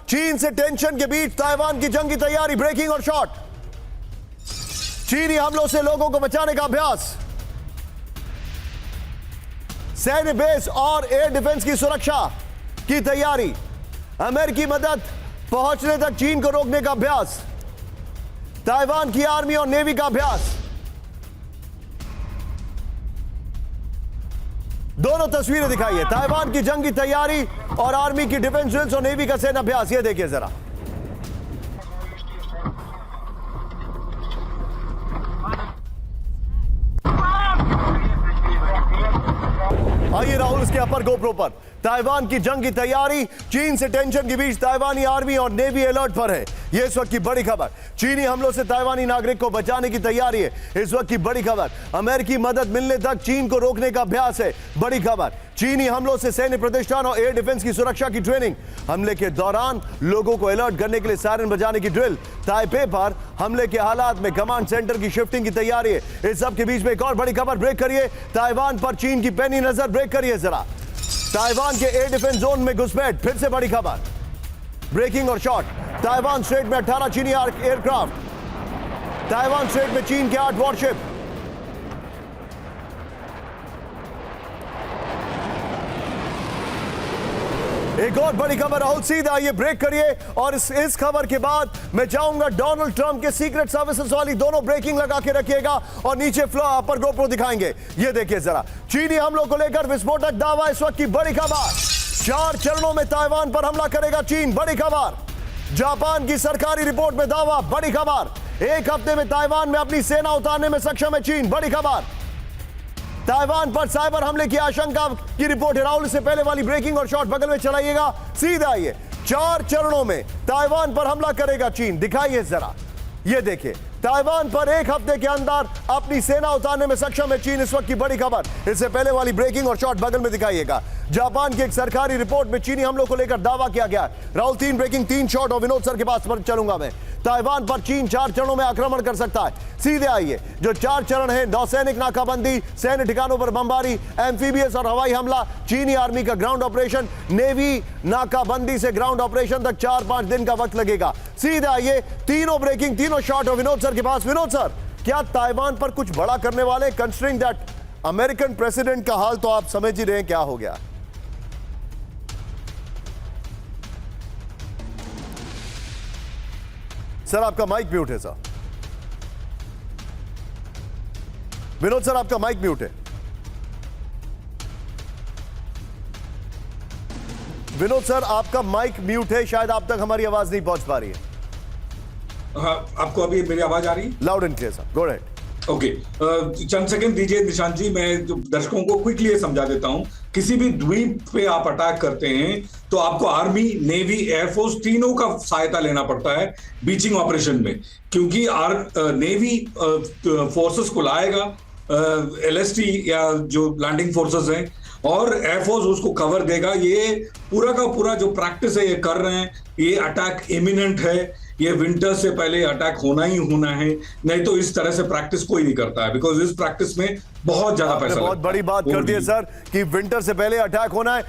चीन से टेंशन के बीच ताइवान की जंग की तैयारी, ब्रेकिंग और शॉट। चीनी हमलों से लोगों को बचाने का अभ्यास, सैन्य बेस और एयर डिफेंस की सुरक्षा की तैयारी, अमेरिकी मदद पहुंचने तक चीन को रोकने का अभ्यास, ताइवान की आर्मी और नेवी का अभ्यास। दोनों तस्वीरें दिखाइए, ताइवान की जंग की तैयारी और आर्मी की डिफेंस ड्रिल्स और नेवी का सैन्य अभ्यास। ये देखिए जरा, आइए राहुल इसके अपर गोप्रो पर। ताइवान की जंग की तैयारी, चीन से टेंशन के बीच ताइवानी आर्मी और नेवी अलर्ट पर है। यह इस वक्त की बड़ी खबर। चीनी हमलों से ताइवानी नागरिक को बचाने की तैयारी है, इस वक्त की बड़ी खबर। अमेरिकी मदद मिलने तक चीन को रोकने का अभ्यास है, बड़ी खबर। चीनी हमलों से सैन्य प्रतिष्ठान और एयर डिफेंस की सुरक्षा की ट्रेनिंग, हमले के दौरान लोगों को अलर्ट करने के लिए सायरन बजाने की ड्रिल, ताइपे पर हमले के हालात में कमांड सेंटर की शिफ्टिंग की तैयारी है। इस सब के बीच में एक और बड़ी खबर, ब्रेक करिए। ताइवान पर चीन की पैनी नजर, ब्रेक करिए जरा। ताइवान के एयर डिफेंस जोन में घुसपैठ, फिर से बड़ी खबर, ब्रेकिंग और शॉट। ताइवान स्ट्रेट में 18 चीनी एयरक्राफ्ट, ताइवान स्ट्रेट में चीन के 8 वॉरशिप। एक और बड़ी खबर राहुल, सीधा ये ब्रेक करिए। और इस खबर के बाद मैं चाहूंगा डोनाल्ड ट्रंप के सीक्रेट सर्विसेज वाली दोनों ब्रेकिंग लगा के रखिएगा और नीचे फ्लो अपर गोप्रो दिखाएंगे। ये देखिए जरा, चीनी हमलों को लेकर विस्फोटक दावा, इस वक्त की बड़ी खबर। 4 चरणों में ताइवान पर हमला करेगा चीन, बड़ी खबर। जापान की सरकारी रिपोर्ट में दावा, बड़ी खबर। 1 हफ्ते में ताइवान में अपनी सेना उतारने में सक्षम है चीन, बड़ी खबर। ताइवान पर साइबर हमले की आशंका की रिपोर्ट है राहुल। इससे पहले वाली ब्रेकिंग और शॉट बगल में चलाइएगा, सीधा आइए। 4 चरणों में ताइवान पर हमला करेगा चीन, दिखाइए जरा। ये देखिए, ताइवान पर 1 हफ्ते के अंदर अपनी सेना उतारने में सक्षम है चीन, इस वक्त की बड़ी खबर। इससे पहले वाली ब्रेकिंग और शॉट बगल में दिखाइएगा। जापान की एक सरकारी रिपोर्ट में चीनी हमलों को लेकर दावा किया गया है। राहुल 3 ब्रेकिंग 3 शॉट और विनोद सर के पास पर चलूंगा मैं। ताइवान पर चीन 4 चरणों में आक्रमण कर सकता है, सीधे आइए। जो 4 चरण है, नौसैनिक नाकाबंदी, सैन्य ठिकानों पर बमबारी, एम्फीबियस और हवाई हमला, चीनी आर्मी का ग्राउंड ऑपरेशन, नेवी नाकाबंदी से ग्राउंड ऑपरेशन तक 4-5 दिन का वक्त लगेगा। सीधे आइए, तीनों ब्रेकिंग 3 शॉट और विनोद सर के पास। विनोद सर, क्या ताइवान पर कुछ बड़ा करने वाले, कंसिडरिंग दैट अमेरिकन प्रेसिडेंट का हाल तो आप समझ ही रहे हैं क्या हो गया। सर आपका माइक म्यूट है सर। विनोद सर आपका माइक म्यूट है। विनोद सर आपका माइक म्यूट है, शायद आप तक हमारी आवाज नहीं पहुंच पा रही है। हाँ, आपको अभी मेरी आवाज आ रही? Loud and clear sir, go ahead. Okay, Chand second दीजिए निशांत जी, मैं दर्शकों को क्विकली ये समझा देता हूं। किसी भी द्वीप पे आप अटैक करते हैं तो आपको आर्मी, नेवी, एयरफोर्स तीनों का सहायता लेना पड़ता है बीचिंग ऑपरेशन में, क्योंकि नेवी फोर्सेस को लाएगा, LST या जो लैंडिंग फोर्सेस हैं, और एयरफोर्स उसको कवर देगा। ये पूरा का पूरा जो प्रैक्टिस है ये कर रहे हैं। ये अटैक इमिनेंट है, ये विंटर से पहले अटैक होना ही होना है, नहीं तो इस तरह से प्रैक्टिस कोई नहीं करता है, बिकॉज इस प्रैक्टिस में बहुत ज्यादा पैसा लगता है। बहुत बड़ी बात कर दी है सर कि विंटर से पहले अटैक होना है।